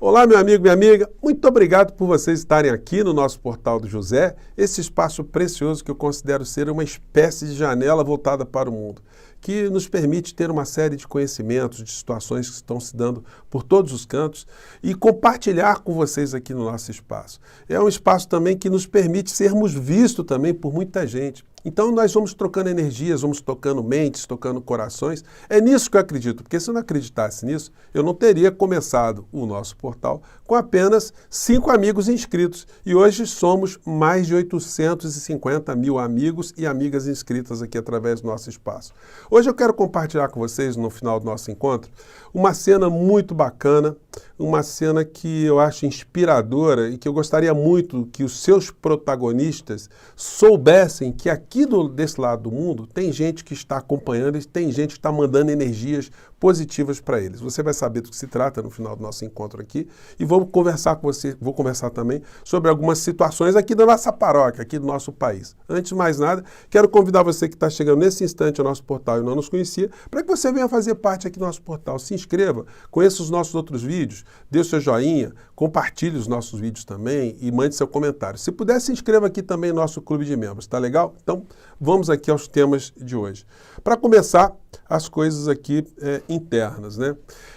Olá, meu amigo, minha amiga, muito obrigado por vocês estarem aqui no nosso Portal do José, esse espaço precioso que eu considero ser uma espécie de janela voltada para o mundo, que nos permite ter uma série de conhecimentos, de situações que estão se dando por todos os cantos e compartilhar com vocês aqui no nosso espaço. É um espaço também que nos permite sermos vistos também por muita gente. Então nós vamos trocando energias, vamos tocando mentes, tocando corações. É nisso que eu acredito, porque se eu não acreditasse nisso, eu não teria começado o nosso portal com apenas 5 amigos inscritos. E hoje somos mais de 850 mil amigos e amigas inscritas aqui através do nosso espaço. Hoje eu quero compartilhar com vocês, no final do nosso encontro, uma cena muito bacana, uma cena que eu acho inspiradora e que eu gostaria muito que os seus protagonistas soubessem que aqui desse lado do mundo tem gente que está acompanhando e tem gente que está mandando energias positivas para eles. Você vai saber do que se trata no final do nosso encontro aqui e vou conversar com você, vou conversar também sobre algumas situações aqui da nossa paróquia, aqui do nosso país. Antes de mais nada, quero convidar você que está chegando nesse instante ao nosso portal e não nos conhecia, para que você venha fazer parte aqui do nosso portal. Se inscreva, conheça os nossos outros vídeos, dê o seu joinha, compartilhe os nossos vídeos também e mande seu comentário. Se puder, se inscreva aqui também no nosso clube de membros, tá legal? Então, vamos aqui aos temas de hoje. Para começar, as coisas aqui internas, né?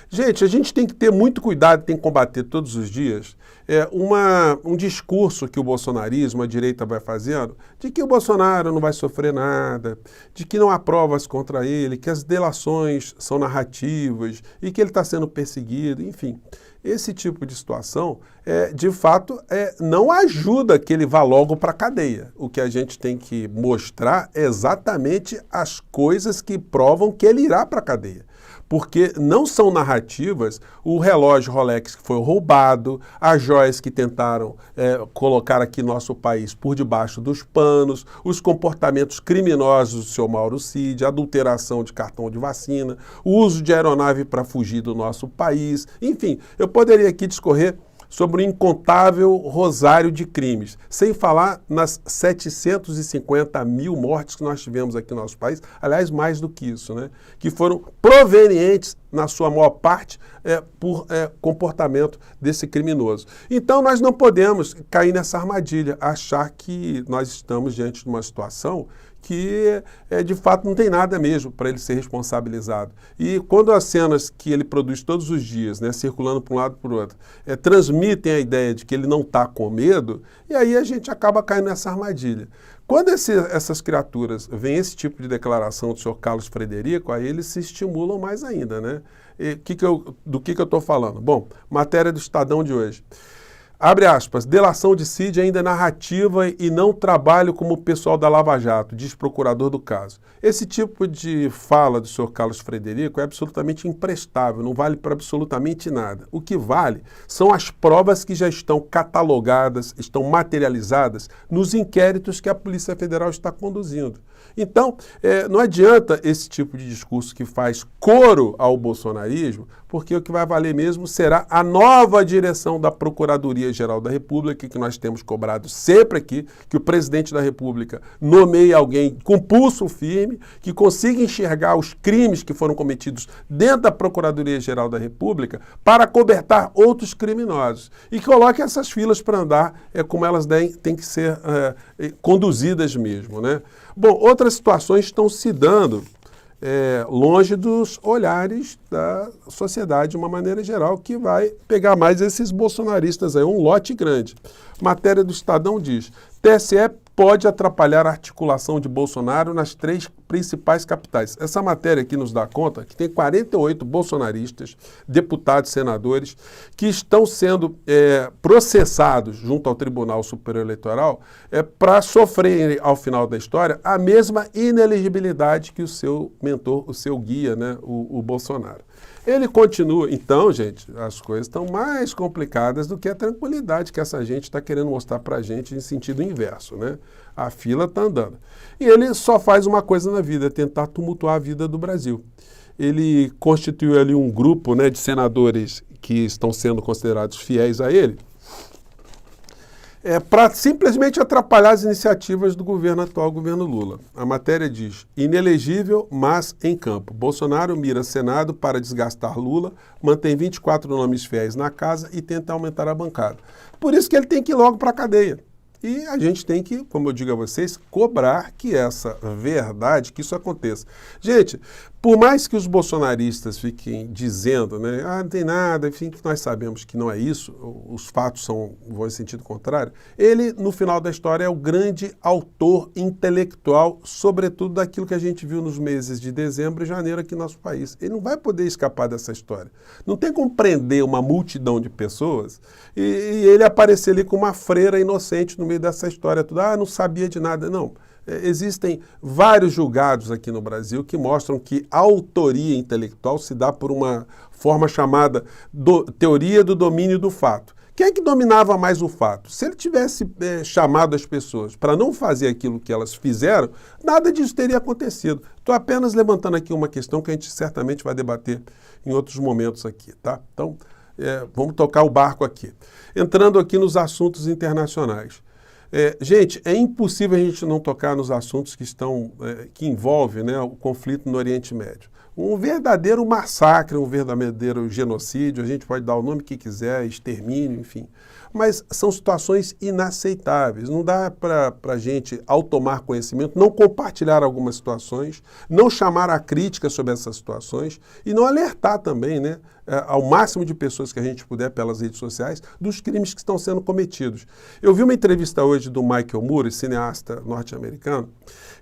Gente, a gente tem que ter muito cuidado, tem que combater todos os dias um discurso que o bolsonarismo, a direita vai fazendo, de que o Bolsonaro não vai sofrer nada, de que não há provas contra ele, que as delações são narrativas e que ele está sendo perseguido, enfim. Esse tipo de situação, de fato, não ajuda que ele vá logo para a cadeia. O que a gente tem que mostrar é exatamente as coisas que provam que ele irá para a cadeia. Porque não são narrativas o relógio Rolex que foi roubado, as joias que tentaram colocar aqui no nosso país por debaixo dos panos, os comportamentos criminosos do seu Mauro Cid, a adulteração de cartão de vacina, o uso de aeronave para fugir do nosso país. Enfim, eu poderia aqui discorrer sobre um incontável rosário de crimes, sem falar nas 750 mil mortes que nós tivemos aqui no nosso país, aliás, mais do que isso, né? Que foram provenientes, na sua maior parte, por comportamento desse criminoso. Então, nós não podemos cair nessa armadilha, achar que nós estamos diante de uma situação que, de fato, não tem nada mesmo para ele ser responsabilizado. E quando as cenas que ele produz todos os dias, né, circulando para um lado e para o outro, transmitem a ideia de que ele não está com medo, e aí a gente acaba caindo nessa armadilha. Quando essas criaturas veem esse tipo de declaração do senhor Carlos Frederico, aí eles se estimulam mais ainda, né? Do que eu estou falando? Bom, matéria do Estadão de hoje. Abre aspas, delação de Cid ainda é narrativa e não trabalho como o pessoal da Lava Jato, diz procurador do caso. Esse tipo de fala do senhor Carlos Frederico é absolutamente imprestável, não vale para absolutamente nada. O que vale são as provas que já estão catalogadas, estão materializadas nos inquéritos que a Polícia Federal está conduzindo. Então, não adianta esse tipo de discurso que faz coro ao bolsonarismo, porque o que vai valer mesmo será a nova direção da Procuradoria-Geral da República, que nós temos cobrado sempre aqui, que o presidente da República nomeie alguém com pulso firme, que consiga enxergar os crimes que foram cometidos dentro da Procuradoria-Geral da República para acobertar outros criminosos e que coloque essas filas para andar como elas têm que ser conduzidas mesmo, né? Bom, outras situações estão se dando longe dos olhares da sociedade de uma maneira geral, que vai pegar mais esses bolsonaristas aí, um lote grande. Matéria do Estadão diz, TSE pode atrapalhar a articulação de Bolsonaro nas 3 principais capitais. Essa matéria aqui nos dá conta que tem 48 bolsonaristas, deputados, senadores, que estão sendo processados junto ao Tribunal Superior Eleitoral para sofrerem, ao final da história, a mesma inelegibilidade que o seu mentor, o seu guia, né, o Bolsonaro. Ele continua. Então, gente, as coisas estão mais complicadas do que a tranquilidade que essa gente está querendo mostrar para a gente em sentido inverso, né? A fila está andando. E ele só faz uma coisa na vida, tentar tumultuar a vida do Brasil. Ele constituiu ali um grupo, né, de senadores que estão sendo considerados fiéis a ele, para simplesmente atrapalhar as iniciativas do governo atual, governo Lula. A matéria diz: inelegível, mas em campo. Bolsonaro mira Senado para desgastar Lula, mantém 24 nomes fiéis na casa e tenta aumentar a bancada. Por isso que ele tem que ir logo para a cadeia. E a gente tem que, como eu digo a vocês, cobrar que essa verdade, que isso aconteça. Gente, por mais que os bolsonaristas fiquem dizendo, né, não tem nada, enfim, que nós sabemos que não é isso, os fatos vão em sentido contrário, ele, no final da história, é o grande autor intelectual, sobretudo daquilo que a gente viu nos meses de dezembro e janeiro aqui no nosso país. Ele não vai poder escapar dessa história. Não tem como prender uma multidão de pessoas e ele aparecer ali com uma freira inocente no meio dessa história toda. Não sabia de nada. Não. Existem vários julgados aqui no Brasil que mostram que a autoria intelectual se dá por uma forma chamada teoria do domínio do fato. Quem é que dominava mais o fato? Se ele tivesse chamado as pessoas para não fazer aquilo que elas fizeram, nada disso teria acontecido. Estou apenas levantando aqui uma questão que a gente certamente vai debater em outros momentos aqui, tá? Então, vamos tocar o barco aqui. Entrando aqui nos assuntos internacionais. Gente, é impossível a gente não tocar nos assuntos que envolvem, né, o conflito no Oriente Médio. Um verdadeiro massacre, um verdadeiro genocídio, a gente pode dar o nome que quiser, extermínio, enfim. Mas são situações inaceitáveis. Não dá para a gente, ao tomar conhecimento, não compartilhar algumas situações, não chamar a crítica sobre essas situações e não alertar também, né, ao máximo de pessoas que a gente puder pelas redes sociais dos crimes que estão sendo cometidos. Eu vi uma entrevista hoje do Michael Moore, cineasta norte-americano,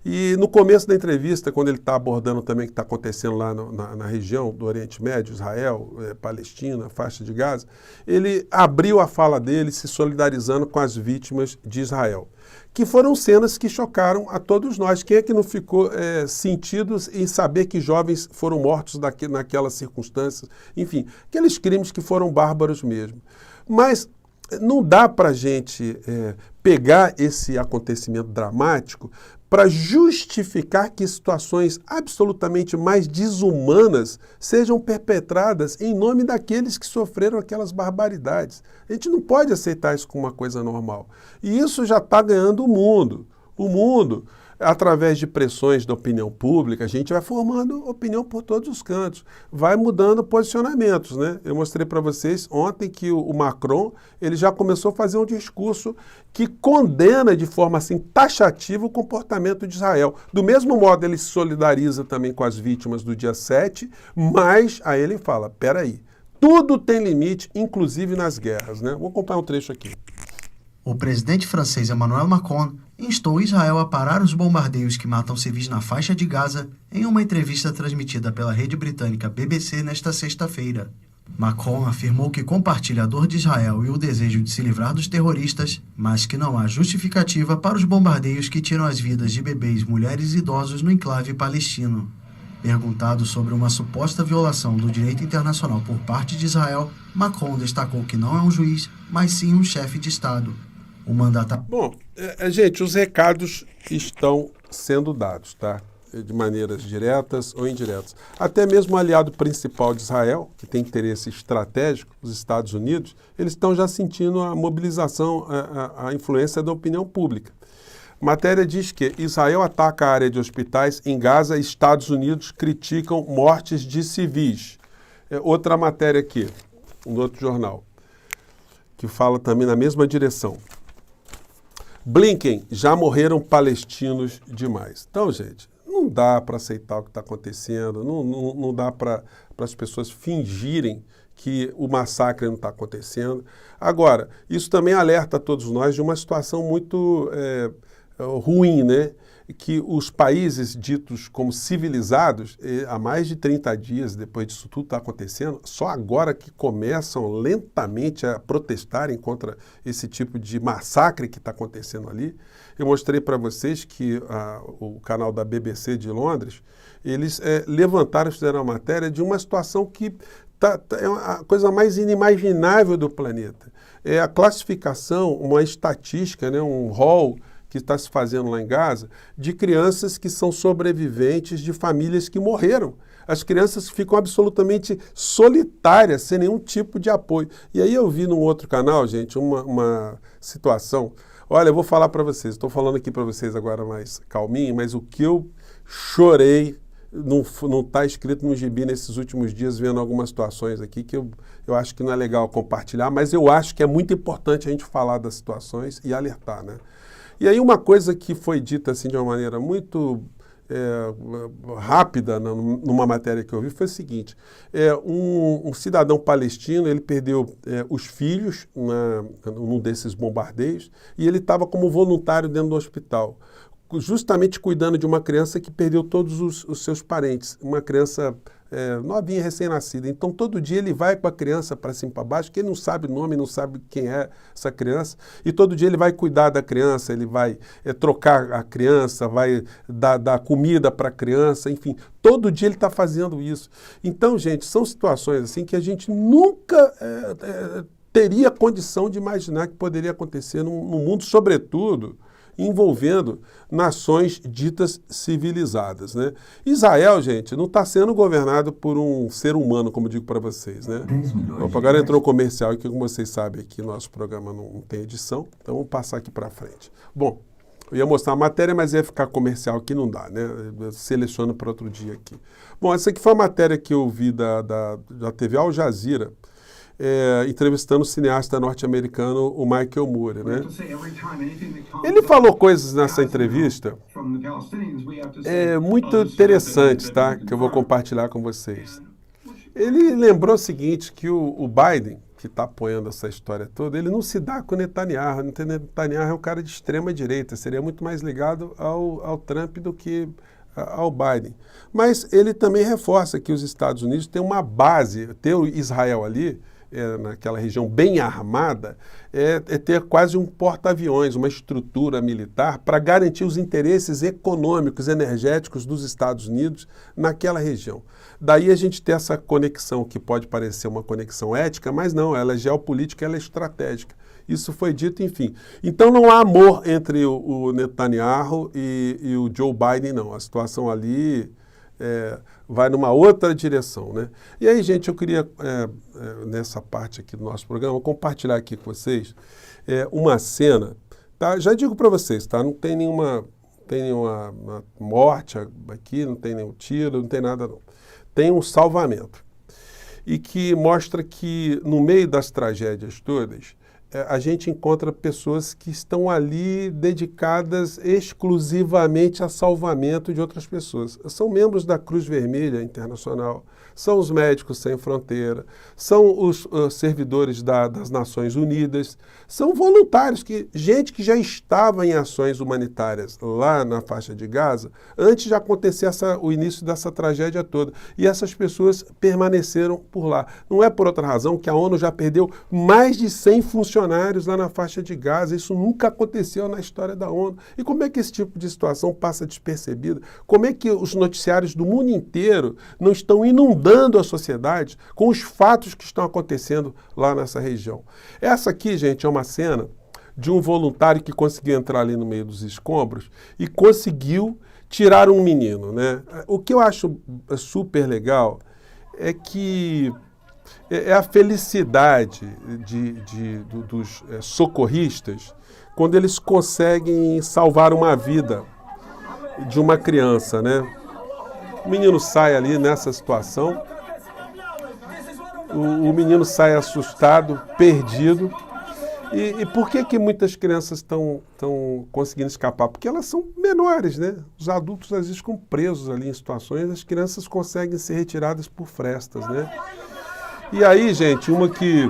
e no começo da entrevista, quando ele está abordando também o que está acontecendo lá na região do Oriente Médio, Israel, Palestina, faixa de Gaza, ele abriu a fala dele se solidarizando com as vítimas de Israel, que foram cenas que chocaram a todos nós. Quem é que não ficou sentidos em saber que jovens foram mortos naquelas circunstâncias? Enfim, aqueles crimes que foram bárbaros mesmo. Mas não dá para a gente pegar esse acontecimento dramático para justificar que situações absolutamente mais desumanas sejam perpetradas em nome daqueles que sofreram aquelas barbaridades. A gente não pode aceitar isso como uma coisa normal. E isso já está ganhando o mundo. O mundo, através de pressões da opinião pública, a gente vai formando opinião por todos os cantos, vai mudando posicionamentos, né? Eu mostrei para vocês ontem que o Macron, ele já começou a fazer um discurso que condena de forma assim taxativa o comportamento de Israel. Do mesmo modo, ele se solidariza também com as vítimas do dia 7, mas aí ele fala, peraí, tudo tem limite, inclusive nas guerras, né? Vou acompanhar um trecho aqui. O presidente francês Emmanuel Macron instou Israel a parar os bombardeios que matam civis na faixa de Gaza em uma entrevista transmitida pela rede britânica BBC nesta sexta-feira. Macron afirmou que compartilha a dor de Israel e o desejo de se livrar dos terroristas, mas que não há justificativa para os bombardeios que tiram as vidas de bebês, mulheres e idosos no enclave palestino. Perguntado sobre uma suposta violação do direito internacional por parte de Israel, Macron destacou que não é um juiz, mas sim um chefe de Estado. O mandatário... Bom, gente, os recados estão sendo dados, tá? De maneiras diretas ou indiretas. Até mesmo o aliado principal de Israel, que tem interesse estratégico, os Estados Unidos, eles estão já sentindo a mobilização, a influência da opinião pública. A matéria diz que Israel ataca a área de hospitais em Gaza e Estados Unidos criticam mortes de civis. Outra matéria aqui, um outro jornal, que fala também na mesma direção. Blinken, já morreram palestinos demais. Então, gente, não dá para aceitar o que está acontecendo, não dá para as pessoas fingirem que o massacre não está acontecendo. Agora, isso também alerta a todos nós de uma situação muito ruim, né? Que os países ditos como civilizados, há mais de 30 dias depois disso tudo está acontecendo, só agora que começam lentamente a protestarem contra esse tipo de massacre que está acontecendo ali. Eu mostrei para vocês que o canal da BBC de Londres, eles levantaram, fizeram uma matéria de uma situação que é a coisa mais inimaginável do planeta. É a classificação, uma estatística, né, um rol que está se fazendo lá em Gaza, de crianças que são sobreviventes de famílias que morreram. As crianças ficam absolutamente solitárias, sem nenhum tipo de apoio. E aí eu vi num outro canal, gente, uma situação. Olha, eu vou falar para vocês, estou falando aqui para vocês agora mais calminho, mas o que eu chorei não está escrito no gibi nesses últimos dias, vendo algumas situações aqui que eu acho que não é legal compartilhar, mas eu acho que é muito importante a gente falar das situações e alertar, né? E aí uma coisa que foi dita assim de uma maneira muito rápida numa matéria que eu vi foi o seguinte: um cidadão palestino, ele perdeu os filhos num desses bombardeios e ele estava como voluntário dentro do hospital, justamente cuidando de uma criança que perdeu todos os seus parentes, uma criança novinha, recém-nascida. Então, todo dia ele vai com a criança para cima e para baixo, que ele não sabe o nome, não sabe quem é essa criança, e todo dia ele vai cuidar da criança, ele vai trocar a criança, vai dar comida para a criança, enfim, todo dia ele está fazendo isso. Então, gente, são situações assim que a gente nunca teria condição de imaginar que poderia acontecer no mundo, sobretudo envolvendo nações ditas civilizadas, né? Israel, gente, não está sendo governado por um ser humano, como eu digo para vocês, né? Agora entrou o comercial e, como vocês sabem, aqui nosso programa não tem edição, então vamos passar aqui para frente. Bom, eu ia mostrar a matéria, mas ia ficar comercial aqui, não dá, né? Eu seleciono para outro dia aqui. Bom, essa aqui foi a matéria que eu vi da TV Al Jazeera, entrevistando o cineasta norte-americano, o Michael Moore, né? Ele falou coisas nessa entrevista muito interessantes, tá? Que eu vou compartilhar com vocês. Ele lembrou o seguinte, que o Biden, que está apoiando essa história toda, ele não se dá com o Netanyahu. O Netanyahu é um cara de extrema direita, seria muito mais ligado ao Trump do que ao Biden. Mas ele também reforça que os Estados Unidos têm uma base, ter o Israel ali, naquela região bem armada, ter quase um porta-aviões, uma estrutura militar para garantir os interesses econômicos, energéticos dos Estados Unidos naquela região. Daí a gente tem essa conexão que pode parecer uma conexão ética, mas não, ela é geopolítica, ela é estratégica. Isso foi dito, enfim. Então não há amor entre o Netanyahu e o Joe Biden, não. A situação ali vai numa outra direção, né? E aí, gente, eu queria, nessa parte aqui do nosso programa, compartilhar aqui com vocês uma cena, tá? Já digo para vocês, tá? Não tem nenhuma morte aqui, não tem nenhum tiro, não tem nada, não. Tem um salvamento. E que mostra que, no meio das tragédias todas, a gente encontra pessoas que estão ali dedicadas exclusivamente a salvamento de outras pessoas. São membros da Cruz Vermelha Internacional, são os Médicos Sem Fronteira, são os servidores das Nações Unidas, são voluntários, gente que já estava em ações humanitárias lá na faixa de Gaza, antes de acontecer o início dessa tragédia toda. E essas pessoas permaneceram por lá. Não é por outra razão que a ONU já perdeu mais de 100 funcionários lá na faixa de Gaza. Isso nunca aconteceu na história da ONU. E como é que esse tipo de situação passa despercebida? Como é que os noticiários do mundo inteiro não estão inundando a sociedade com os fatos que estão acontecendo lá nessa região? Essa aqui, gente, é uma cena de um voluntário que conseguiu entrar ali no meio dos escombros e conseguiu tirar um menino, né? O que eu acho super legal é que a felicidade dos socorristas quando eles conseguem salvar uma vida de uma criança, né? O menino sai ali nessa situação, o menino sai assustado, perdido. E por que muitas crianças estão conseguindo escapar? Porque elas são menores, né? Os adultos às vezes ficam presos ali em situações, as crianças conseguem ser retiradas por frestas, né? E aí, gente, uma que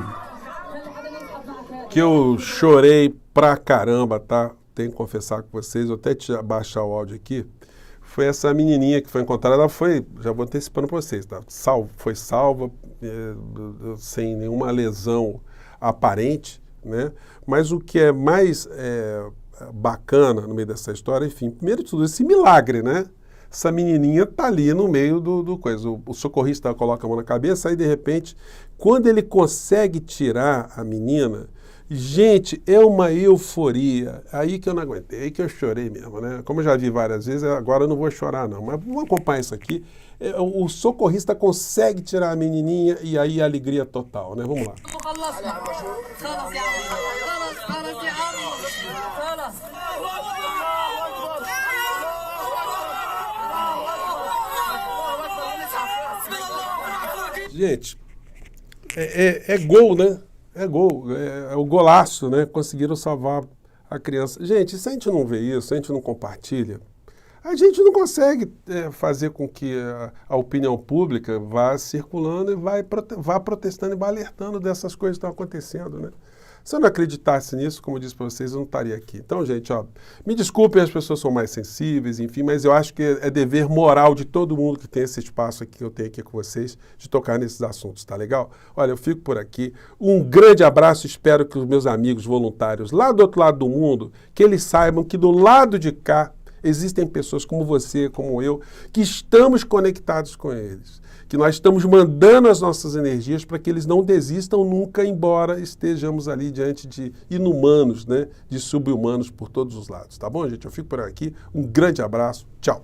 eu chorei pra caramba, tá? Tenho que confessar com vocês, eu até baixar o áudio aqui. Foi essa menininha que foi encontrada, ela foi, já vou antecipando para vocês, tá? Foi salva, sem nenhuma lesão aparente, né? Mas o que é mais bacana no meio dessa história, enfim, primeiro de tudo, esse milagre, né? Essa menininha tá ali no meio do coisa. O socorrista coloca a mão na cabeça, aí de repente, quando ele consegue tirar a menina, Gente, é uma euforia. Aí que eu não aguentei, aí que eu chorei mesmo, né? Como eu já vi várias vezes, agora eu não vou chorar não. Mas vamos acompanhar isso aqui. O socorrista consegue tirar a menininha e aí a alegria total, né? Vamos lá. Gente, é gol, né? É gol, é o golaço, né? Conseguiram salvar a criança. Gente, se a gente não vê isso, se a gente não compartilha, a gente não consegue fazer com que a opinião pública vá circulando e vá protestando e vá alertando dessas coisas que estão acontecendo, né? Se eu não acreditasse nisso, como eu disse para vocês, eu não estaria aqui. Então, gente, ó, me desculpem, as pessoas são mais sensíveis, enfim, mas eu acho que é dever moral de todo mundo que tem esse espaço aqui que eu tenho aqui com vocês, de tocar nesses assuntos, tá legal? Olha, eu fico por aqui. Um grande abraço, espero que os meus amigos voluntários lá do outro lado do mundo, que eles saibam que do lado de cá existem pessoas como você, como eu, que estamos conectados com eles, que nós estamos mandando as nossas energias para que eles não desistam nunca, embora estejamos ali diante de inumanos, né, de sub-humanos por todos os lados. Tá bom, gente? Eu fico por aqui. Um grande abraço. Tchau.